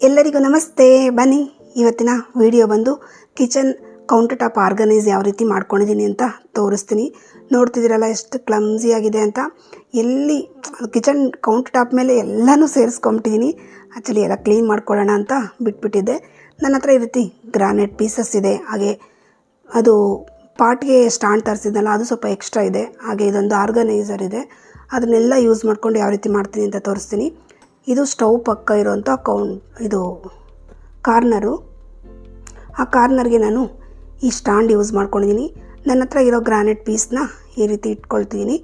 ಎಲ್ಲರಿಗೂ ನಮಸ್ತೆ. ಬನ್ನಿ ಇವತ್ತಿನ ವಿಡಿಯೋ ಬಂದು ಕಿಚನ್ ಕೌಂಟರ್ ಟಾಪ್ ಆರ್ಗನೈಸ್ ಯಾವ ರೀತಿ ಮಾಡ್ಕೊಂಡಿದ್ದೀನಿ ಅಂತ ತೋರಿಸ್ತೀನಿ. ನೋಡ್ತಿದ್ದೀರಲ್ಲ ಎಷ್ಟು ಕ್ಲಮ್ಸಿ ಆಗಿದೆ ಅಂತ. ಎಲ್ಲಿ ಕಿಚನ್ ಕೌಂಟರ್ ಟಾಪ್ ಮೇಲೆ ಎಲ್ಲನೂ ಸೇರಿಸ್ಕೊಂಬಿಟ್ಟಿದ್ದೀನಿ. ಆ್ಯಕ್ಚುಲಿ ಎಲ್ಲ ಕ್ಲೀನ್ ಮಾಡ್ಕೊಳ್ಳೋಣ ಅಂತ ಬಿಟ್ಬಿಟ್ಟಿದ್ದೆ. ನನ್ನ ಹತ್ರ ಈ ರೀತಿ ಗ್ರಾನೈಟ್ ಪೀಸಸ್ ಇದೆ. ಹಾಗೆ ಅದು ಪಾಟ್ಗೆ ಸ್ಟ್ಯಾಂಡ್ ತರಿಸಿದ್ನಲ್ಲ ಅದು ಸ್ವಲ್ಪ ಎಕ್ಸ್ಟ್ರಾ ಇದೆ. ಹಾಗೆ ಇದೊಂದು ಆರ್ಗನೈಸರ್ ಇದೆ. ಅದನ್ನೆಲ್ಲ ಯೂಸ್ ಮಾಡ್ಕೊಂಡು ಯಾವ ರೀತಿ ಮಾಡ್ತೀನಿ ಅಂತ ತೋರಿಸ್ತೀನಿ. ಇದು ಸ್ಟವ್ ಪಕ್ಕ ಇರೋಂಥ ಇದು ಕಾರ್ನರು. ಆ ಕಾರ್ನರ್ಗೆ ನಾನು ಈ ಸ್ಟ್ಯಾಂಡ್ ಯೂಸ್ ಮಾಡ್ಕೊಂಡಿದ್ದೀನಿ. ನನ್ನ ಹತ್ರ ಇರೋ ಗ್ರಾನೈಟ್ ಪೀಸ್ನ ಈ ರೀತಿ ಇಟ್ಕೊಳ್ತೀನಿ.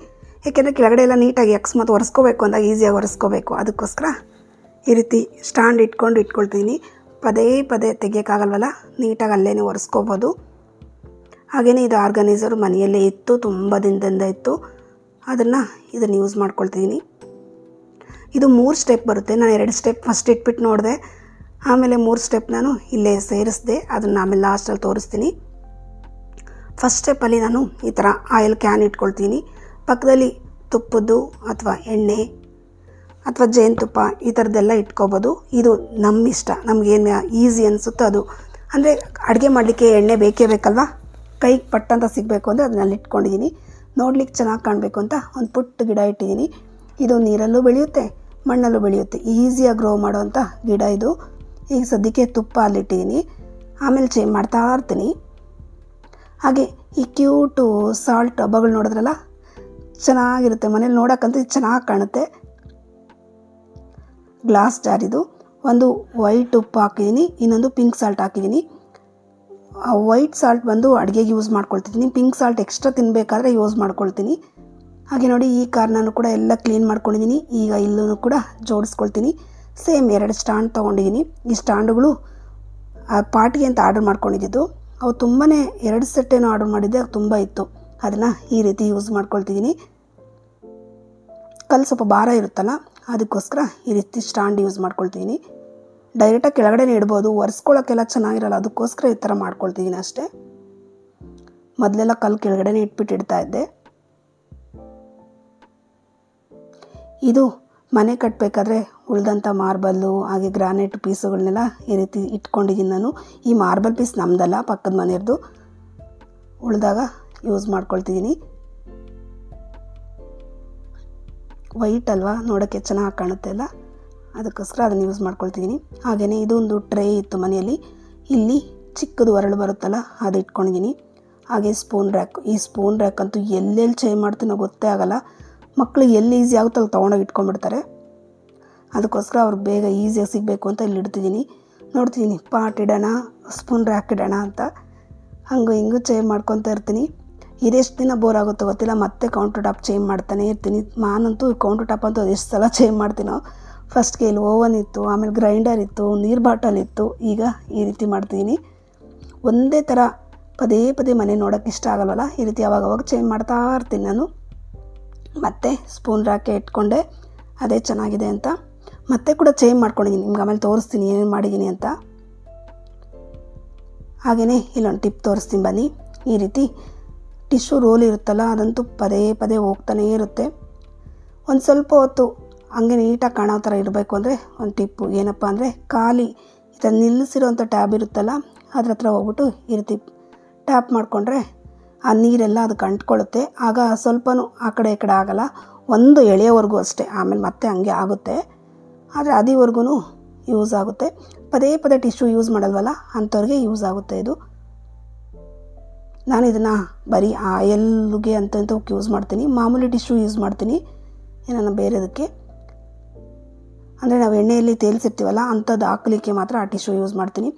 ಏಕೆಂದರೆ ಕೆಳಗಡೆ ಎಲ್ಲ ನೀಟಾಗಿ ಅಕಸ್ಮಾತ್ ಒರೆಸ್ಕೋಬೇಕು ಅಂದಾಗ ಈಸಿಯಾಗಿ ಒರೆಸ್ಕೋಬೇಕು. ಅದಕ್ಕೋಸ್ಕರ ಈ ರೀತಿ ಸ್ಟ್ಯಾಂಡ್ ಇಟ್ಕೊಳ್ತೀನಿ. ಪದೇ ಪದೇ ತೆಗಿಯೋಕ್ಕಾಗಲ್ವಲ್ಲ, ನೀಟಾಗಿ ಅಲ್ಲೇ ಒರೆಸ್ಕೋಬೋದು. ಹಾಗೆಯೇ ಇದು ಆರ್ಗನೈಸರು ಮನೆಯಲ್ಲೇ ಇತ್ತು, ತುಂಬ ದಿನದಿಂದ ಇತ್ತು. ಇದನ್ನು ಯೂಸ್ ಮಾಡ್ಕೊಳ್ತಿದ್ದೀನಿ. ಇದು 3 ಸ್ಟೆಪ್ ಬರುತ್ತೆ. ನಾನು 2 ಸ್ಟೆಪ್ ಫಸ್ಟ್ ಇಟ್ಬಿಟ್ಟು ನೋಡಿದೆ. ಆಮೇಲೆ 3 ಸ್ಟೆಪ್ ನಾನು ಇಲ್ಲೇ ಸೇರಿಸಿದೆ. ಅದನ್ನು ಆಮೇಲೆ ಲಾಸ್ಟಲ್ಲಿ ತೋರಿಸ್ತೀನಿ. ಫಸ್ಟ್ ಸ್ಟೆಪ್ಪಲ್ಲಿ ನಾನು ಈ ಥರ ಆಯಿಲ್ ಕ್ಯಾನ್ ಇಟ್ಕೊಳ್ತೀನಿ. ಪಕ್ಕದಲ್ಲಿ ತುಪ್ಪದ್ದು ಅಥವಾ ಎಣ್ಣೆ ಅಥವಾ ಜೇನುತುಪ್ಪ ಈ ಥರದ್ದೆಲ್ಲ ಇಟ್ಕೋಬೋದು. ಇದು ನಮ್ಮ ಇಷ್ಟ, ನಮಗೇನು ಈಸಿ ಅನಿಸುತ್ತೋ ಅದು. ಅಂದರೆ ಅಡುಗೆ ಮಾಡಲಿಕ್ಕೆ ಎಣ್ಣೆ ಬೇಕೇ ಬೇಕಲ್ವ, ಕೈಗೆ ಪಟ್ಟಂತ ಸಿಗಬೇಕು ಅಂದರೆ ಅದನ್ನಲ್ಲಿ ಇಟ್ಕೊಂಡಿದ್ದೀನಿ. ನೋಡ್ಲಿಕ್ಕೆ ಚೆನ್ನಾಗಿ ಕಾಣಬೇಕು ಅಂತ ಒಂದು ಪುಟ್ಟ ಗಿಡ ಇಟ್ಟಿದ್ದೀನಿ. ಇದು ನೀರಲ್ಲೂ ಬೆಳೆಯುತ್ತೆ, ಮಣ್ಣಲ್ಲೂ ಬೆಳೆಯುತ್ತೆ. ಈಸಿಯಾಗಿ ಗ್ರೋ ಮಾಡೋವಂಥ ಗಿಡ ಇದು. ಈಗ ಸದ್ಯಕ್ಕೆ ತುಪ್ಪ ಅಲ್ಲಿಟ್ಟಿದ್ದೀನಿ, ಆಮೇಲೆ ಚೇಂಜ್ ಮಾಡ್ತಾ ಇರ್ತೀನಿ. ಹಾಗೆ ಈ ಕ್ಯೂಟು ಸಾಲ್ಟ್ ಡಬ್ಬಗಳು ನೋಡಿದ್ರಲ್ಲ, ಚೆನ್ನಾಗಿರುತ್ತೆ. ಮನೇಲಿ ನೋಡೋಕ್ಕಂತೂ ಇದು ಚೆನ್ನಾಗಿ ಕಾಣುತ್ತೆ. ಗ್ಲಾಸ್ ಜಾರ್ ಇದು. ಒಂದು ವೈಟ್ ಉಪ್ಪು ಹಾಕಿದ್ದೀನಿ, ಇನ್ನೊಂದು ಪಿಂಕ್ ಸಾಲ್ಟ್ ಹಾಕಿದ್ದೀನಿ. ವೈಟ್ ಸಾಲ್ಟ್ ಬಂದು ಅಡುಗೆಗೆ ಯೂಸ್ ಮಾಡ್ಕೊಳ್ತಿದ್ದೀನಿ. ಪಿಂಕ್ ಸಾಲ್ಟ್ ಎಕ್ಸ್ಟ್ರಾ ತಿನ್ನಬೇಕಾದ್ರೆ ಯೂಸ್ ಮಾಡ್ಕೊಳ್ತೀನಿ. ಹಾಗೆ ನೋಡಿ, ಈ ಕಾರ್ನನ್ನು ಕೂಡ ಎಲ್ಲ ಕ್ಲೀನ್ ಮಾಡ್ಕೊಂಡಿದ್ದೀನಿ. ಈಗ ಇಲ್ಲೂ ಕೂಡ ಜೋಡಿಸ್ಕೊಳ್ತೀನಿ. ಸೇಮ್ 2 ಸ್ಟ್ಯಾಂಡ್ ತೊಗೊಂಡಿದ್ದೀನಿ. ಈ ಸ್ಟ್ಯಾಂಡುಗಳು ಪಾರ್ಟಿಗೆ ಅಂತ ಆರ್ಡರ್ ಮಾಡ್ಕೊಂಡಿದ್ದು. ಅವು ತುಂಬಾ 2 ಸೆಟ್ ಏನೋ ಆರ್ಡರ್ ಮಾಡಿದ್ದೆ, ಅದು ತುಂಬ ಇತ್ತು. ಅದನ್ನು ಈ ರೀತಿ ಯೂಸ್ ಮಾಡ್ಕೊಳ್ತಿದ್ದೀನಿ. ಕಲ್ಲು ಸ್ವಲ್ಪ ಭಾರ ಇರುತ್ತಲ್ಲ, ಅದಕ್ಕೋಸ್ಕರ ಈ ರೀತಿ ಸ್ಟ್ಯಾಂಡ್ ಯೂಸ್ ಮಾಡ್ಕೊಳ್ತಿದ್ದೀನಿ. ಡೈರೆಕ್ಟಾಗಿ ಕೆಳಗಡೆ ಇಡ್ಬೋದು, ಒರೆಸ್ಕೊಳ್ಳೋಕ್ಕೆಲ್ಲ ಚೆನ್ನಾಗಿರಲ್ಲ, ಅದಕ್ಕೋಸ್ಕರ ಈ ಥರ ಮಾಡ್ಕೊಳ್ತಿದ್ದೀನಿ ಅಷ್ಟೇ. ಮೊದಲೆಲ್ಲ ಕಲ್ಲು ಕೆಳಗಡೆ ಇಟ್ಬಿಟ್ಟು ಇಡ್ತಾ ಇದ್ದೆ. ಇದು ಮನೆ ಕಟ್ಟಬೇಕಾದ್ರೆ ಉಳಿದಂಥ ಮಾರ್ಬಲ್ಲು ಹಾಗೆ ಗ್ರಾನೈಟ್ ಪೀಸುಗಳನ್ನೆಲ್ಲ ಈ ರೀತಿ ಇಟ್ಕೊಂಡಿದ್ದೀನಿ ನಾನು. ಈ ಮಾರ್ಬಲ್ ಪೀಸ್ ನಮ್ಮದಲ್ಲ, ಪಕ್ಕದ ಮನೆಯವ್ರದ್ದು. ಉಳಿದಾಗ ಯೂಸ್ ಮಾಡ್ಕೊಳ್ತಿದ್ದೀನಿ. ವೈಟ್ ಅಲ್ವಾ, ನೋಡೋಕ್ಕೆ ಚೆನ್ನಾಗಿ ಕಾಣುತ್ತೆ ಅಲ್ಲ, ಅದಕ್ಕೋಸ್ಕರ ಅದನ್ನು ಯೂಸ್ ಮಾಡ್ಕೊಳ್ತಿದ್ದೀನಿ. ಹಾಗೆಯೇ ಇದೊಂದು ಟ್ರೇ ಇತ್ತು ಮನೆಯಲ್ಲಿ. ಇಲ್ಲಿ ಚಿಕ್ಕದು ಒರಳು ಬರುತ್ತಲ್ಲ, ಅದು ಇಟ್ಕೊಂಡಿದ್ದೀನಿ. ಹಾಗೆ ಸ್ಪೂನ್ ರ್ಯಾಕ್. ಈ ಸ್ಪೂನ್ ರ್ಯಾಕ್ ಅಂತೂ ಎಲ್ಲೆಲ್ಲಿ ಚೇಂಜ್ ಮಾಡ್ತೀನೋ ಗೊತ್ತೇ ಆಗೋಲ್ಲ. ಮಕ್ಕಳು ಎಲ್ಲಿ ಈಸಿ ಆಗುತ್ತೆ ಅಲ್ಲಿ ತೊಗೊಂಡೋಗಿ ಇಟ್ಕೊಂಡ್ಬಿಡ್ತಾರೆ. ಅದಕ್ಕೋಸ್ಕರ ಅವ್ರಿಗೆ ಬೇಗ ಈಸಿಯಾಗಿ ಸಿಗಬೇಕು ಅಂತ ಇಲ್ಲಿ ಇಡ್ತಿದ್ದೀನಿ. ನೋಡ್ತಿದ್ದೀನಿ ಪಾಟ್ ಇಡೋಣ, ಸ್ಪೂನ್ ರ್ಯಾಕ್ ಇಡೋಣ ಅಂತ, ಹಂಗೂ ಹಿಂಗೂ ಚೇಂಜ್ ಮಾಡ್ಕೊತ ಇರ್ತೀನಿ. ಇದೆಷ್ಟು ದಿನ ಬೋರ್ ಆಗುತ್ತೋ ಗೊತ್ತಿಲ್ಲ, ಮತ್ತೆ ಕೌಂಟರ್ ಟಾಪ್ ಚೇಂಜ್ ಮಾಡ್ತಾನೆ ಇರ್ತೀನಿ. ನಾನಂತೂ ಕೌಂಟರ್ ಟಾಪ್ ಅಂತೂ ಅದೆಷ್ಟು ಸಲ ಚೇಂಜ್ ಮಾಡ್ತೀನೋ. ಫಸ್ಟ್ಗೆ ಇಲ್ಲಿ ಓವನ್ ಇತ್ತು, ಆಮೇಲೆ ಗ್ರೈಂಡರ್ ಇತ್ತು, ನೀರು ಬಾಟಲ್ ಇತ್ತು. ಈಗ ಈ ರೀತಿ ಮಾಡ್ತಿದ್ದೀನಿ. ಒಂದೇ ಥರ ಪದೇ ಪದೇ ಮನೆ ನೋಡೋಕ್ಕೆ ಇಷ್ಟ ಆಗಲ್ವಲ್ಲ, ಈ ರೀತಿ ಅವಾಗವಾಗ ಚೇಂಜ್ ಮಾಡ್ತಾ ಇರ್ತೀನಿ ನಾನು. ಮತ್ತು ಸ್ಪೂನ್ ರ್ಯಾಕೆ ಇಟ್ಕೊಂಡೆ, ಅದೇ ಚೆನ್ನಾಗಿದೆ ಅಂತ ಮತ್ತೆ ಕೂಡ ಚೇಂಜ್ ಮಾಡ್ಕೊಂಡಿದ್ದೀನಿ. ನಿಮ್ಗೆ ಆಮೇಲೆ ತೋರಿಸ್ತೀನಿ ಏನೇನು ಮಾಡಿದ್ದೀನಿ ಅಂತ. ಹಾಗೆಯೇ ಇಲ್ಲೊಂದು ಟಿಪ್ ತೋರಿಸ್ತೀನಿ ಬನ್ನಿ. ಈ ರೀತಿ ಟಿಶ್ಯೂ ರೋಲ್ ಇರುತ್ತಲ್ಲ, ಅದಂತೂ ಪದೇ ಪದೇ ಹೋಗ್ತಾನೇ ಇರುತ್ತೆ. ಒಂದು ಸ್ವಲ್ಪ ಹೊತ್ತು ಹಂಗೆ ನೀಟಾಗಿ ಕಾಣೋ ಥರ ಇರಬೇಕು ಅಂದರೆ ಒಂದು ಟಿಪ್ಪು ಏನಪ್ಪ ಅಂದರೆ, ಖಾಲಿ ಇದನ್ನು ನಿಲ್ಲಿಸಿರೋಂಥ ಟ್ಯಾಬ್ ಇರುತ್ತಲ್ಲ, ಅದ್ರ ಹತ್ರ ಹೋಗ್ಬಿಟ್ಟು ಈ ರೀತಿ ಟ್ಯಾಪ್ ಮಾಡಿಕೊಂಡ್ರೆ ಆ ನೀರೆಲ್ಲ ಅದಕ್ಕೆ ಅಂಟ್ಕೊಳ್ಳುತ್ತೆ. ಆಗ ಸ್ವಲ್ಪನೂ ಆ ಕಡೆ ಈ ಕಡೆ ಆಗೋಲ್ಲ. ಒಂದು ಎಳೆಯೋವರೆಗೂ ಅಷ್ಟೇ, ಆಮೇಲೆ ಮತ್ತೆ ಹಂಗೆ ಆಗುತ್ತೆ. ಆದರೆ ಅದಿವರೆಗೂ ಯೂಸ್ ಆಗುತ್ತೆ. ಪದೇ ಪದೇ ಟಿಶ್ಯೂ ಯೂಸ್ ಮಾಡಲ್ವಲ್ಲ, ಅಂಥವ್ರಿಗೆ ಯೂಸ್ ಆಗುತ್ತೆ ಇದು. ನಾನು ಇದನ್ನು ಬರೀ ಆಯಲ್ಗೆ ಅಂತ ಯೂಸ್ ಮಾಡ್ತೀನಿ. ಮಾಮೂಲಿ ಟಿಶ್ಯೂ ಯೂಸ್ ಮಾಡ್ತೀನಿ ಏನನ್ನ ಬೇರೆದಕ್ಕೆ. ಅಂದರೆ ನಾವು ಎಣ್ಣೆಯಲ್ಲಿ ತೇಲ್ಸಿರ್ತೀವಲ್ಲ, ಅಂಥದ್ದು ಹಾಕಲಿಕ್ಕೆ ಮಾತ್ರ ಆ ಟಿಶ್ಯೂ ಯೂಸ್ ಮಾಡ್ತೀನಿ.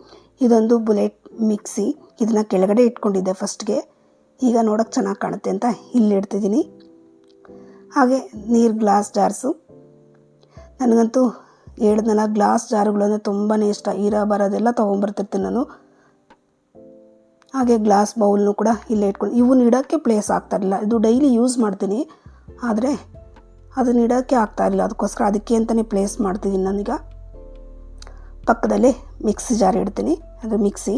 ಇದೊಂದು ಬುಲೆಟ್ ಮಿಕ್ಸಿ. ಇದನ್ನು ಕೆಳಗಡೆ ಇಟ್ಕೊಂಡಿದ್ದೆ ಫಸ್ಟ್ಗೆ, ಈಗ ನೋಡೋಕ್ಕೆ ಚೆನ್ನಾಗಿ ಕಾಣುತ್ತೆ ಅಂತ ಇಲ್ಲಿ ಇಡ್ತಿದ್ದೀನಿ. ಹಾಗೆ ನೀರು ಗ್ಲಾಸ್ ಜಾರ್ಸು. ನನಗಂತೂ ಹೇಳಿದ್ನಲ್ಲ, ಗ್ಲಾಸ್ ಜಾರುಗಳಂದರೆ ತುಂಬಾ ಇಷ್ಟ. ಇರೋ ಬರೋದೆಲ್ಲ ತೊಗೊಂಬರ್ತಿರ್ತೀನಿ ನಾನು. ಹಾಗೆ ಗ್ಲಾಸ್ ಬೌಲ್ನು ಕೂಡ ಇಲ್ಲೇ ಇಟ್ಕೊಂಡು, ಇವನ್ನ ಇಡೋಕ್ಕೆ ಪ್ಲೇಸ್ ಆಗ್ತಾಯಿರಲಿಲ್ಲ. ಇದು ಡೈಲಿ ಯೂಸ್ ಮಾಡ್ತೀನಿ, ಆದರೆ ಅದನ್ನ ಇಡೋಕ್ಕೆ ಆಗ್ತಾಯಿರಲಿಲ್ಲ. ಅದಕ್ಕೋಸ್ಕರ ಅದಕ್ಕೆ ಅಂತಲೇ ಪ್ಲೇಸ್ ಮಾಡ್ತಿದ್ದೀನಿ ನಾನೀಗ. ಪಕ್ಕದಲ್ಲೇ ಮಿಕ್ಸಿ ಜಾರ್ ಇಡ್ತೀನಿ, ಅದು ಮಿಕ್ಸಿ.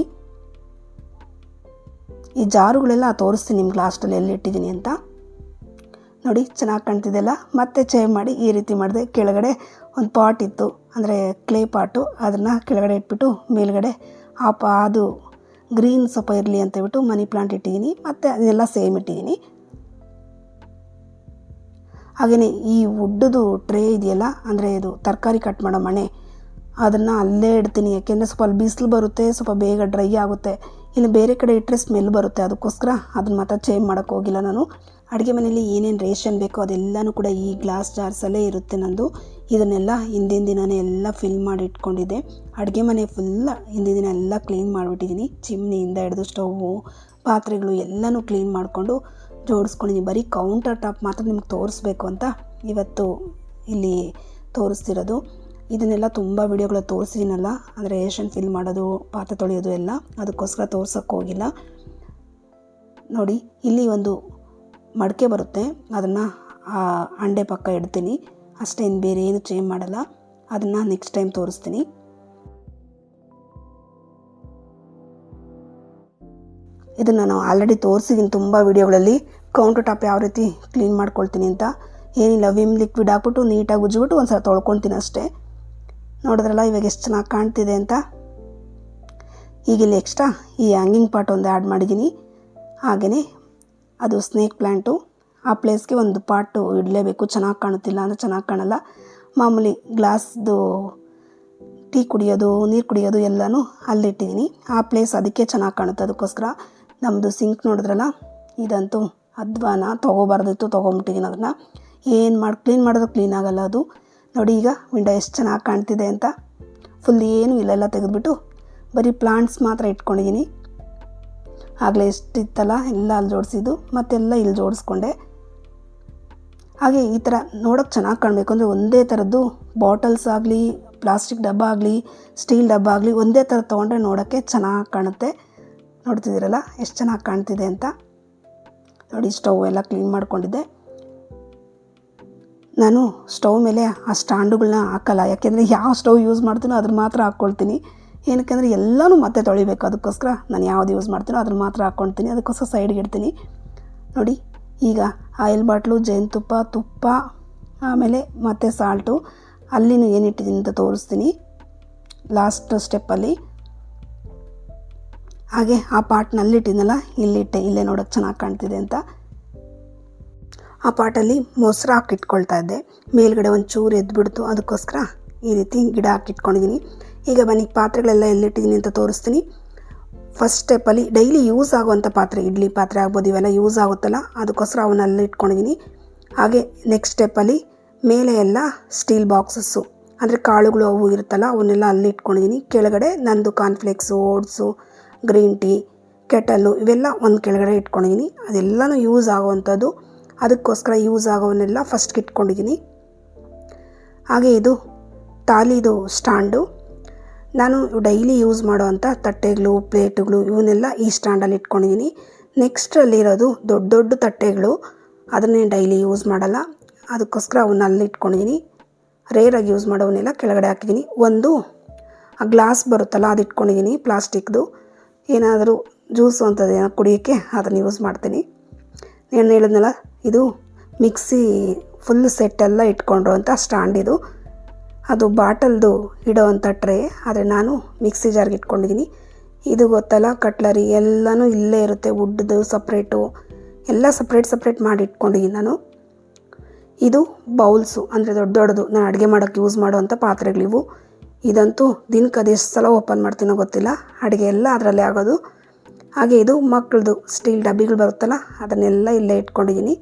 ಈ ಜಾರುಗಳೆಲ್ಲ ತೋರಿಸ್ತೀನಿ ನಿಮ್ಗೆ ಲಾಸ್ಟಲ್ಲಿ ಎಲ್ಲಿ ಇಟ್ಟಿದ್ದೀನಿ ಅಂತ. ನೋಡಿ ಚೆನ್ನಾಗಿ ಕಾಣ್ತಿದೆಯಲ್ಲ. ಮತ್ತೆ ಚೇಂಜ್ ಮಾಡಿ ಈ ರೀತಿ ಮಾಡಿದೆ. ಕೆಳಗಡೆ ಒಂದು ಪಾಟ್ ಇತ್ತು, ಅಂದರೆ ಕ್ಲೇ ಪಾಟು, ಅದನ್ನು ಕೆಳಗಡೆ ಇಟ್ಬಿಟ್ಟು ಮೇಲ್ಗಡೆ ಅದು ಗ್ರೀನ್ ಸ್ವಲ್ಪ ಇರಲಿ ಅಂತ ಹೇಳ್ಬಿಟ್ಟು ಮನಿ ಪ್ಲಾಂಟ್ ಇಟ್ಟಿದ್ದೀನಿ. ಮತ್ತು ಅದನ್ನೆಲ್ಲ ಸೇಮ್ ಇಟ್ಟಿದ್ದೀನಿ. ಹಾಗೆಯೇ ಈ ವುಡ್ಡದು ಟ್ರೇ ಇದೆಯಲ್ಲ, ಅಂದರೆ ಇದು ತರಕಾರಿ ಕಟ್ ಮಾಡೋ ಮಣೆ, ಅದನ್ನು ಅಲ್ಲೇ ಇಡ್ತೀನಿ. ಯಾಕೆಂದರೆ ಸ್ವಲ್ಪ ಅಲ್ಲಿ ಬಿಸಿಲು ಬರುತ್ತೆ, ಸ್ವಲ್ಪ ಬೇಗ ಡ್ರೈ ಆಗುತ್ತೆ. ಇನ್ನು ಬೇರೆ ಕಡೆ ಇಟ್ಟರೆ ಸ್ಮೆಲ್ ಬರುತ್ತೆ. ಅದಕ್ಕೋಸ್ಕರ ಅದನ್ನು ಮಾತ್ರ ಚೇಂಜ್ ಮಾಡೋಕ್ಕೆ ಹೋಗಿಲ್ಲ ನಾನು. ಅಡುಗೆ ಮನೆಯಲ್ಲಿ ಏನೇನು ರೇಷನ್ ಬೇಕೋ ಅದೆಲ್ಲನೂ ಕೂಡ ಈ ಗ್ಲಾಸ್ ಜಾರ್ಸಲ್ಲೇ ಇರುತ್ತೆ ನಂದು. ಇದನ್ನೆಲ್ಲ ಹಿಂದಿನ ದಿನವೇ ಎಲ್ಲ ಫಿಲ್ ಮಾಡಿ ಇಟ್ಕೊಂಡಿದ್ದೆ. ಅಡುಗೆ ಮನೆ ಫುಲ್ಲ ಹಿಂದಿನ ದಿನ ಎಲ್ಲ ಕ್ಲೀನ್ ಮಾಡಿಬಿಟ್ಟಿದ್ದೀನಿ. ಚಿಮ್ನಿಯಿಂದ ಹಿಡಿದು ಸ್ಟೌವು, ಪಾತ್ರೆಗಳು ಎಲ್ಲನೂ ಕ್ಲೀನ್ ಮಾಡಿಕೊಂಡು ಜೋಡಿಸ್ಕೊಂಡಿದ್ದೀನಿ. ಬರೀ ಕೌಂಟರ್ ಟಾಪ್ ಮಾತ್ರ ನಿಮ್ಗೆ ತೋರಿಸ್ಬೇಕು ಅಂತ ಇವತ್ತು ಇಲ್ಲಿ ತೋರಿಸ್ತಿರೋದು. ಇದನ್ನೆಲ್ಲ ತುಂಬ ವಿಡಿಯೋಗಳು ತೋರಿಸಿದ್ದೀನಲ್ಲ, ಅಂದರೆ ರೇಷನ್ ಫಿಲ್ ಮಾಡೋದು, ಪಾತ್ರೆ ತೊಳೆಯೋದು ಎಲ್ಲ, ಅದಕ್ಕೋಸ್ಕರ ತೋರ್ಸೋಕ್ಕೆ ಹೋಗಿಲ್ಲ. ನೋಡಿ ಇಲ್ಲಿ ಒಂದು ಮಡಕೆ ಬರುತ್ತೆ, ಅದನ್ನು ಅಂಡೆ ಪಕ್ಕ ಇಡ್ತೀನಿ ಅಷ್ಟೇ. ಇನ್ನು ಬೇರೆ ಏನು ಚೇಂಜ್ ಮಾಡಲ್ಲ. ಅದನ್ನು ನೆಕ್ಸ್ಟ್ ಟೈಮ್ ತೋರಿಸ್ತೀನಿ. ಇದನ್ನು ನಾನು ಆಲ್ರೆಡಿ ತೋರಿಸಿದ್ದೀನಿ ತುಂಬ ವಿಡಿಯೋಗಳಲ್ಲಿ, ಕೌಂಟರ್ ಟಾಪ್ ಯಾವ ರೀತಿ ಕ್ಲೀನ್ ಮಾಡ್ಕೊಳ್ತೀನಿ ಅಂತ. ಏನಿಲ್ಲ, ವಿಮ್ ಲಿಕ್ವಿಡ್ ಹಾಕ್ಬಿಟ್ಟು ನೀಟಾಗಿ ಉಜ್ಜಿಬಿಟ್ಟು ಒಂದು ಸಲ ತೊಳ್ಕೊತೀನಿ ಅಷ್ಟೇ. ನೋಡಿದ್ರಲ್ಲ ಇವಾಗ ಎಷ್ಟು ಚೆನ್ನಾಗಿ ಕಾಣ್ತಿದೆ ಅಂತ. ಈಗ ಇಲ್ಲಿ ಎಕ್ಸ್ಟ್ರಾ ಈ ಹ್ಯಾಂಗಿಂಗ್ ಪಾಟ್ ಒಂದು ಆ್ಯಡ್ ಮಾಡಿದ್ದೀನಿ. ಹಾಗೆಯೇ ಅದು ಸ್ನೇಕ್ ಪ್ಲ್ಯಾಂಟು, ಆ ಪ್ಲೇಸ್ಗೆ ಒಂದು ಪಾಟು ಇಡಲೇಬೇಕು. ಚೆನ್ನಾಗಿ ಕಾಣುತ್ತಿಲ್ಲ ಅಂದರೆ ಚೆನ್ನಾಗಿ ಕಾಣಲ್ಲ. ಮಾಮೂಲಿ ಗ್ಲಾಸ್ದು ಟೀ ಕುಡಿಯೋದು, ನೀರು ಕುಡಿಯೋದು ಎಲ್ಲನೂ ಅಲ್ಲಿಟ್ಟಿದ್ದೀನಿ. ಆ ಪ್ಲೇಸ್ ಅದಕ್ಕೆ ಚೆನ್ನಾಗಿ ಕಾಣುತ್ತೆ. ಅದಕ್ಕೋಸ್ಕರ ನಮ್ಮದು ಸಿಂಕ್ ನೋಡಿದ್ರಲ್ಲ, ಇದಂತೂ ಅಧ್ವಾನ, ತೊಗೋಬಾರ್ದಿತ್ತು, ತೊಗೊಂಬಿಟ್ಟಿದ್ದೀನಿ. ಅದನ್ನು ಕ್ಲೀನ್ ಮಾಡೋದು ಕ್ಲೀನ್ ಆಗೋಲ್ಲ ಅದು. ನೋಡಿ ಈಗ ವಿಂಡೋ ಎಷ್ಟು ಚೆನ್ನಾಗಿ ಕಾಣ್ತಿದೆ ಅಂತ. ಫುಲ್ ಏನು ಇಲ್ಲೆಲ್ಲ ತೆಗೆದುಬಿಟ್ಟು ಬರೀ ಪ್ಲಾಂಟ್ಸ್ ಮಾತ್ರ ಇಟ್ಕೊಂಡಿದ್ದೀನಿ. ಆಗಲೇ ಎಷ್ಟಿತ್ತಲ್ಲ ಎಲ್ಲ ಅಲ್ಲಿ ಜೋಡಿಸಿದ್ದು, ಮತ್ತೆಲ್ಲ ಇಲ್ಲಿ ಜೋಡಿಸ್ಕೊಂಡೆ. ಹಾಗೆ ಈ ಥರ ನೋಡೋಕ್ಕೆ ಚೆನ್ನಾಗಿ ಕಾಣಬೇಕು ಅಂದರೆ ಒಂದೇ ಥರದ್ದು ಬಾಟಲ್ಸ್ ಆಗಲಿ, ಪ್ಲಾಸ್ಟಿಕ್ ಡಬ್ಬ ಆಗಲಿ, ಸ್ಟೀಲ್ ಡಬ್ಬ ಆಗಲಿ ಒಂದೇ ಥರ ತೊಗೊಂಡ್ರೆ ನೋಡೋಕ್ಕೆ ಚೆನ್ನಾಗಿ ಕಾಣುತ್ತೆ. ನೋಡ್ತಿದ್ದೀರಲ್ಲ ಎಷ್ಟು ಚೆನ್ನಾಗಿ ಕಾಣ್ತಿದೆ ಅಂತ. ನೋಡಿ ಸ್ಟವ್ ಎಲ್ಲ ಕ್ಲೀನ್ ಮಾಡ್ಕೊಂಡಿದ್ದೆ. ನಾನು ಸ್ಟವ್ ಮೇಲೆ ಆ ಸ್ಟ್ಯಾಂಡುಗಳನ್ನ ಹಾಕಲ್ಲ, ಯಾಕೆಂದರೆ ಯಾವ ಸ್ಟವ್ ಯೂಸ್ ಮಾಡ್ತೀನೋ ಅದ್ರ ಮಾತ್ರ ಹಾಕ್ಕೊಳ್ತೀನಿ. ಏನಕ್ಕೆಂದರೆ ಎಲ್ಲನೂ ಮತ್ತೆ ತೊಳಿಬೇಕು. ಅದಕ್ಕೋಸ್ಕರ ನಾನು ಯಾವ್ದು ಯೂಸ್ ಮಾಡ್ತೀನೋ ಅದ್ರ ಮಾತ್ರ ಹಾಕ್ಕೊಳ್ತೀನಿ. ಅದಕ್ಕೋಸ್ಕರ ಸೈಡ್ಗೆ ಇಡ್ತೀನಿ. ನೋಡಿ ಈಗ ಆಯಿಲ್ ಬಾಟ್ಲು, ಜೇನುತುಪ್ಪ, ತುಪ್ಪ, ಆಮೇಲೆ ಮತ್ತು ಸಾಲ್ಟು ಅಲ್ಲಿನೂ ಏನಿಟ್ಟಿದ್ದೀನಿ ಅಂತ ತೋರಿಸ್ತೀನಿ ಲಾಸ್ಟ್ ಸ್ಟೆಪ್ಪಲ್ಲಿ. ಹಾಗೆ ಆ ಪಾಟ್ನಲ್ಲಿಟ್ಟಿದ್ನಲ್ಲ ಇಲ್ಲಿಟ್ಟೆ, ಇಲ್ಲೇ ನೋಡೋಕ್ಕೆ ಚೆನ್ನಾಗಿ ಕಾಣ್ತಿದೆ ಅಂತ. ಆ ಪಾಟಲ್ಲಿ ಮೊಸರು ಹಾಕಿಟ್ಕೊಳ್ತಾ ಇದ್ದೆ. ಮೇಲ್ಗಡೆ ಒಂದು ಚೂರು ಎದ್ಬಿಡ್ತು, ಅದಕ್ಕೋಸ್ಕರ ಈ ರೀತಿ ಗಿಡ ಹಾಕಿಟ್ಕೊಂಡಿದ್ದೀನಿ. ಈಗ ಬನ್ನಿ ಪಾತ್ರೆಗಳೆಲ್ಲ ಎಲ್ಲಿಟ್ಟಿದ್ದೀನಿ ಅಂತ ತೋರಿಸ್ತೀನಿ. ಫಸ್ಟ್ ಸ್ಟೆಪ್ಪಲ್ಲಿ ಡೈಲಿ ಯೂಸ್ ಆಗುವಂಥ ಪಾತ್ರೆ, ಇಡ್ಲಿ ಪಾತ್ರೆ ಆಗ್ಬೋದು, ಇವೆಲ್ಲ ಯೂಸ್ ಆಗುತ್ತಲ್ಲ, ಅದಕ್ಕೋಸ್ಕರ ಅವನ್ನೆಲ್ಲ ಇಟ್ಕೊಂಡಿದ್ದೀನಿ. ಹಾಗೆ ನೆಕ್ಸ್ಟ್ ಸ್ಟೆಪ್ಪಲ್ಲಿ ಮೇಲೆ ಎಲ್ಲ ಸ್ಟೀಲ್ ಬಾಕ್ಸಸ್ಸು, ಅಂದರೆ ಕಾಳುಗಳು ಅವು ಇರುತ್ತಲ್ಲ, ಅವನ್ನೆಲ್ಲ ಅಲ್ಲಿ ಇಟ್ಕೊಂಡಿದ್ದೀನಿ. ಕೆಳಗಡೆ ನಂದು ಕಾರ್ನ್ಫ್ಲೇಕ್ಸು, ಓಟ್ಸು, ಗ್ರೀನ್ ಟೀ, ಕೆಟಲ್ಲು ಇವೆಲ್ಲ ಒಂದು ಕೆಳಗಡೆ ಇಟ್ಕೊಂಡಿದ್ದೀನಿ. ಅದೆಲ್ಲನೂ ಯೂಸ್ ಆಗುವಂಥದ್ದು, ಅದಕ್ಕೋಸ್ಕರ ಯೂಸ್ ಆಗೋವನ್ನೆಲ್ಲ ಫಸ್ಟ್ಗೆ ಇಟ್ಕೊಂಡಿದ್ದೀನಿ. ಹಾಗೆ ಇದು ತಾಲಿದು ಸ್ಟ್ಯಾಂಡು. ನಾನು ಡೈಲಿ ಯೂಸ್ ಮಾಡೋವಂಥ ತಟ್ಟೆಗಳು, ಪ್ಲೇಟುಗಳು ಇವನ್ನೆಲ್ಲ ಈ ಸ್ಟ್ಯಾಂಡಲ್ಲಿ ಇಟ್ಕೊಂಡಿದ್ದೀನಿ. ನೆಕ್ಸ್ಟಲ್ಲಿರೋದು ದೊಡ್ಡ ದೊಡ್ಡ ತಟ್ಟೆಗಳು, ಅದನ್ನೇ ಡೈಲಿ ಯೂಸ್ ಮಾಡಲ್ಲ, ಅದಕ್ಕೋಸ್ಕರ ಅವನ್ನ ಅಲ್ಲಿ ಇಟ್ಕೊಂಡಿದ್ದೀನಿ. ರೇರಾಗಿ ಯೂಸ್ ಮಾಡೋವನ್ನೆಲ್ಲ ಕೆಳಗಡೆ ಹಾಕಿದ್ದೀನಿ. ಒಂದು ಆ ಗ್ಲಾಸ್ ಬರುತ್ತಲ್ಲ ಅದು ಇಟ್ಕೊಂಡಿದ್ದೀನಿ, ಪ್ಲಾಸ್ಟಿಕ್ದು. ಏನಾದರೂ ಜ್ಯೂಸು ಅಂಥದ್ದು ಏನೋ ಕುಡಿಯೋಕ್ಕೆ ಅದನ್ನು ಯೂಸ್ ಮಾಡ್ತೀನಿ. ನಾನು ಹೇಳಿದ್ನಲ್ಲ, ಇದು ಮಿಕ್ಸಿ ಫುಲ್ ಸೆಟ್ಟೆಲ್ಲ ಇಟ್ಕೊಂಡ್ರು ಅಂತ ಸ್ಟ್ಯಾಂಡ್ ಇದು. ಅದು ಬಾಟಲ್ದು ಇಡೋವಂಥ ಟ್ರೇ, ಆದರೆ ನಾನು ಮಿಕ್ಸಿ ಜಾರ್ಗೆ ಇಟ್ಕೊಂಡಿದ್ದೀನಿ. ಇದು ಗೊತ್ತಲ್ಲ, ಕಟ್ಲರಿ ಎಲ್ಲನೂ ಇಲ್ಲೇ ಇರುತ್ತೆ. ವುಡ್ದು ಸಪ್ರೇಟು ಎಲ್ಲ ಸಪ್ರೇಟ್ ಮಾಡಿ ಇಟ್ಕೊಂಡಿದ್ದೀನಿ ನಾನು. ಇದು ಬೌಲ್ಸು, ಅಂದರೆ ದೊಡ್ಡ ದೊಡ್ಡದು ನಾನು ಅಡುಗೆ ಮಾಡೋಕ್ಕೆ ಯೂಸ್ ಮಾಡೋವಂಥ ಪಾತ್ರೆಗಳಿವು. ಇದಂತೂ ದಿನಕ್ಕೆ ಅದೆಷ್ಟು ಸಲ ಓಪನ್ ಮಾಡ್ತೀನೋ ಗೊತ್ತಿಲ್ಲ, ಅಡುಗೆ ಎಲ್ಲ ಅದರಲ್ಲೇ ಆಗೋದು. ಹಾಗೆ ಇದು ಮಕ್ಕಳದು ಸ್ಟೀಲ್ ಡಬ್ಬಿಗಳು ಬರುತ್ತಲ್ಲ, ಅದನ್ನೆಲ್ಲ ಇಲ್ಲೇ ಇಟ್ಕೊಂಡಿದ್ದೀನಿ.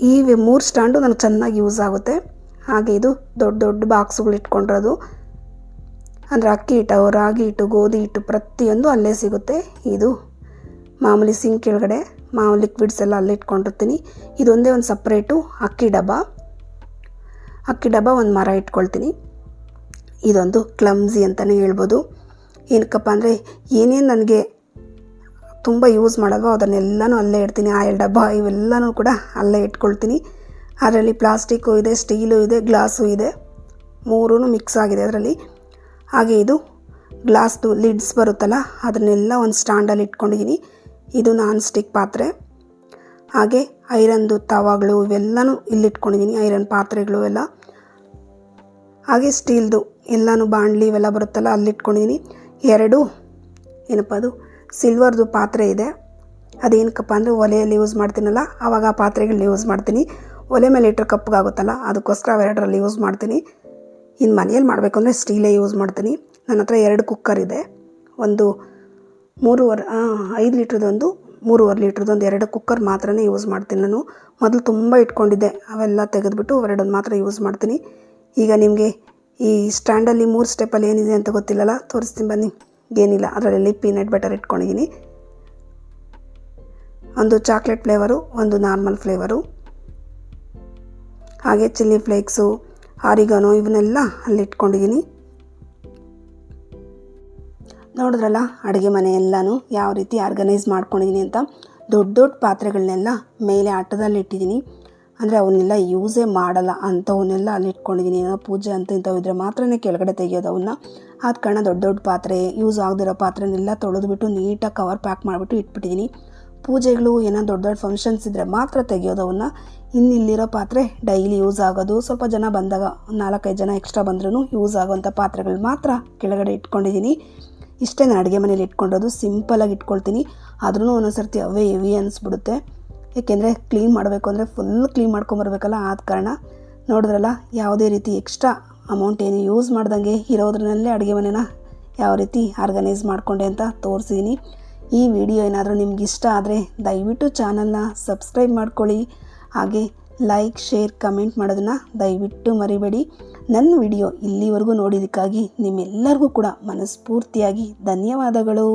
ಈ 3 ಸ್ಟ್ಯಾಂಡು ನನಗೆ ಚೆನ್ನಾಗಿ ಯೂಸ್ ಆಗುತ್ತೆ. ಹಾಗೆ ಇದು ದೊಡ್ಡ ದೊಡ್ಡ ಬಾಕ್ಸುಗಳು ಇಟ್ಕೊಂಡಿರೋದು, ಅಂದರೆ ಅಕ್ಕಿ ಹಿಟ್ಟು, ರಾಗಿ ಹಿಟ್ಟು, ಗೋಧಿ ಹಿಟ್ಟು ಪ್ರತಿಯೊಂದು ಅಲ್ಲೇ ಸಿಗುತ್ತೆ. ಇದು ಮಾಮೂಲಿ ಸಿಂಕ್ ಕೆಳಗಡೆ ಮಾಮೂಲಿ ಲಿಕ್ವಿಡ್ಸ್ ಎಲ್ಲ ಅಲ್ಲೇ ಇಟ್ಕೊಂಡಿರ್ತೀನಿ. ಇದೊಂದೇ ಒಂದು ಸಪ್ರೇಟು ಅಕ್ಕಿ ಡಬ್ಬ ಒಂದು ಮರ ಇಟ್ಕೊಳ್ತೀನಿ. ಇದೊಂದು ಕ್ಲಮ್ಸಿ ಅಂತಲೇ ಹೇಳ್ಬೋದು. ಏನಕ್ಕಪ್ಪ ಅಂದರೆ ಏನೇನು ನನಗೆ ತುಂಬ ಯೂಸ್ ಮಾಡೋದು ಅದನ್ನೆಲ್ಲನೂ ಅಲ್ಲೇ ಇಡ್ತೀನಿ. ಆಯಿಲ್ ಡಬ್ಬ ಇವೆಲ್ಲನೂ ಕೂಡ ಅಲ್ಲೇ ಇಟ್ಕೊಳ್ತೀನಿ. ಅದರಲ್ಲಿ ಪ್ಲಾಸ್ಟಿಕ್ಕು ಇದೆ, ಸ್ಟೀಲು ಇದೆ, ಗ್ಲಾಸು ಇದೆ, 3 ಮಿಕ್ಸ್ ಆಗಿದೆ ಅದರಲ್ಲಿ. ಹಾಗೆ ಇದು ಗ್ಲಾಸ್ದು ಲಿಡ್ಸ್ ಬರುತ್ತಲ್ಲ, ಅದನ್ನೆಲ್ಲ ಒಂದು ಸ್ಟ್ಯಾಂಡಲ್ಲಿ ಇಟ್ಕೊಂಡಿದ್ದೀನಿ. ಇದು ನಾನ್ ಸ್ಟಿಕ್ ಪಾತ್ರೆ. ಹಾಗೆ ಐರನ್ದು ತವಾಗಳು ಇವೆಲ್ಲನೂ ಇಲ್ಲಿಟ್ಕೊಂಡಿದ್ದೀನಿ, ಐರನ್ ಪಾತ್ರೆಗಳು ಎಲ್ಲ. ಹಾಗೆ ಸ್ಟೀಲ್ದು ಎಲ್ಲನೂ ಬಾಣಲಿ ಇವೆಲ್ಲ ಬರುತ್ತಲ್ಲ ಅಲ್ಲಿಟ್ಕೊಂಡಿದ್ದೀನಿ. 2 ಏನಪ್ಪ ಅದು ಸಿಲ್ವರ್ದು ಪಾತ್ರೆ ಇದೆ. ಅದೇನಕ್ಕಪ್ಪ ಅಂದರೆ ಒಲೆಯಲ್ಲಿ ಯೂಸ್ ಮಾಡ್ತೀನಲ್ಲ ಆವಾಗ ಆ ಪಾತ್ರೆಗಳನ್ನ ಯೂಸ್ ಮಾಡ್ತೀನಿ. ಒಲೆ ಮೇಲೆ ಇಟ್ಟರೆ ಕಪ್ಪಗಾಗುತ್ತಲ್ಲ ಅದಕ್ಕೋಸ್ಕರ ಅವೆರಡರಲ್ಲಿ ಯೂಸ್ ಮಾಡ್ತೀನಿ. ಇನ್ನು ಮನೆಯಲ್ಲಿ ಮಾಡಬೇಕು ಅಂದರೆ ಸ್ಟೀಲೇ ಯೂಸ್ ಮಾಡ್ತೀನಿ. ನನ್ನ ಹತ್ರ 2 ಕುಕ್ಕರ್ ಇದೆ. ಒಂದು 5 ಲೀಟ್ರದೊಂದು 3.5 ಲೀಟ್ರದೊಂದು 2 ಕುಕ್ಕರ್ ಮಾತ್ರನೇ ಯೂಸ್ ಮಾಡ್ತೀನಿ ನಾನು. ಮೊದಲು ತುಂಬ ಇಟ್ಕೊಂಡಿದ್ದೆ, ಅವೆಲ್ಲ ತೆಗೆದುಬಿಟ್ಟು ಎರಡನ್ನು ಮಾತ್ರ ಯೂಸ್ ಮಾಡ್ತೀನಿ. ಈಗ ನಿಮಗೆ ಈ ಸ್ಟ್ಯಾಂಡಲ್ಲಿ 3 ಸ್ಟೆಪ್ಪಲ್ಲಿ ಏನಿದೆ ಅಂತ ಗೊತ್ತಿಲ್ಲಲ್ಲ, ತೋರಿಸ್ತೀನಿ ಬನ್ನಿ. ಏನಿಲ್ಲ, ಅದರಲ್ಲಿ ಪೀನಟ್ ಬಟರ್ ಇಟ್ಕೊಂಡಿದ್ದೀನಿ. ಒಂದು ಚಾಕ್ಲೇಟ್ ಫ್ಲೇವರು, ಒಂದು ನಾರ್ಮಲ್ ಫ್ಲೇವರು, ಹಾಗೆ ಚಿಲ್ಲಿ ಫ್ಲೇಕ್ಸು, ಆರಿಗಾನೋ ಇವನ್ನೆಲ್ಲ ಅಲ್ಲಿ ಇಟ್ಕೊಂಡಿದ್ದೀನಿ. ನೋಡಿದ್ರಲ್ಲ ಅಡುಗೆ ಮನೆ ಎಲ್ಲನೂ ಯಾವ ರೀತಿ ಆರ್ಗನೈಸ್ ಮಾಡ್ಕೊಂಡಿದ್ದೀನಿ ಅಂತ. ದೊಡ್ಡ ದೊಡ್ಡ ಪಾತ್ರೆಗಳನ್ನೆಲ್ಲ ಮೇಲೆ ಆಟದಲ್ಲಿ ಇಟ್ಟಿದ್ದೀನಿ. ಅಂದರೆ ಅವನ್ನೆಲ್ಲ ಯೂಸೇ ಮಾಡಲ್ಲ ಅಂಥವನ್ನೆಲ್ಲ ಅಲ್ಲಿ ಇಟ್ಕೊಂಡಿದ್ದೀನಿ. ಏನೋ ಪೂಜೆ ಅಂತ ಇಂಥವು ಇದ್ದರೆ ಮಾತ್ರನೇ ಕೆಳಗಡೆ ತೆಗೆಯೋದು ಅವನ್ನ. ಆದ ಕಾರಣ ದೊಡ್ಡ ದೊಡ್ಡ ಪಾತ್ರೆ, ಯೂಸ್ ಆಗದಿರೋ ಪಾತ್ರೆನೆಲ್ಲ ತೊಳೆದುಬಿಟ್ಟು ನೀಟಾಗಿ ಕವರ್ ಪ್ಯಾಕ್ ಮಾಡಿಬಿಟ್ಟು ಇಟ್ಬಿಟ್ಟಿದ್ದೀನಿ. ಪೂಜೆಗಳು ಏನೋ ದೊಡ್ಡ ದೊಡ್ಡ ಫಂಕ್ಷನ್ಸ್ ಇದ್ದರೆ ಮಾತ್ರ ತೆಗೆಯೋದು ಅವನ್ನ. ಇಲ್ಲಿರೋ ಪಾತ್ರೆ ಡೈಲಿ ಯೂಸ್ ಆಗೋದು, ಸ್ವಲ್ಪ ಜನ ಬಂದಾಗ 4-5 ಜನ ಎಕ್ಸ್ಟ್ರಾ ಬಂದ್ರೂ ಯೂಸ್ ಆಗೋವಂಥ ಪಾತ್ರೆಗಳು ಮಾತ್ರ ಕೆಳಗಡೆ ಇಟ್ಕೊಂಡಿದ್ದೀನಿ. ಇಷ್ಟೇ ನಾನು ಅಡುಗೆ ಮನೇಲಿ ಇಟ್ಕೊಂಡಿರೋದು. ಸಿಂಪಲಾಗಿ ಇಟ್ಕೊಳ್ತೀನಿ. ಆದ್ರೂ ಒಂದೊಂದು ಸರ್ತಿ ಅವೇ ಹೆವಿ ಅನಿಸ್ಬಿಡುತ್ತೆ. ಏಕೆಂದರೆ ಕ್ಲೀನ್ ಮಾಡಬೇಕು ಅಂದರೆ ಫುಲ್ ಕ್ಲೀನ್ ಮಾಡ್ಕೊಂಬರ್ಬೇಕಲ್ಲ, ಆದ ಕಾರಣ. ನೋಡಿದ್ರಲ್ಲ ಯಾವುದೇ ರೀತಿ ಎಕ್ಸ್ಟ್ರಾ ಅಮೌಂಟ್ ಏನು ಯೂಸ್ ಮಾಡ್ದಂಗೆ ಇರೋದ್ರಲ್ಲೇ ಅಡುಗೆ ಮನೆನ ಯಾವ ರೀತಿ ಆರ್ಗನೈಸ್ ಮಾಡಿಕೊಂಡೆ ಅಂತ ತೋರಿಸಿದ್ದೀನಿ. ಈ ವಿಡಿಯೋ ಏನಾದರೂ ನಿಮ್ಗೆ ಇಷ್ಟ ಆದರೆ ದಯವಿಟ್ಟು ಚಾನಲ್ನ ಸಬ್ಸ್ಕ್ರೈಬ್ ಮಾಡ್ಕೊಳ್ಳಿ. ಹಾಗೆ ಲೈಕ್, ಶೇರ್, ಕಮೆಂಟ್ ಮಾಡೋದನ್ನು ದಯವಿಟ್ಟು ಮರಿಬೇಡಿ. ನನ್ನ ವಿಡಿಯೋ ಇಲ್ಲಿವರೆಗೂ ನೋಡಿದ್ದಕ್ಕಾಗಿ ನಿಮ್ಮೆಲ್ಲರಿಗೂ ಕೂಡ ಮನಸ್ಫೂರ್ತಿಯಾಗಿ ಧನ್ಯವಾದಗಳು.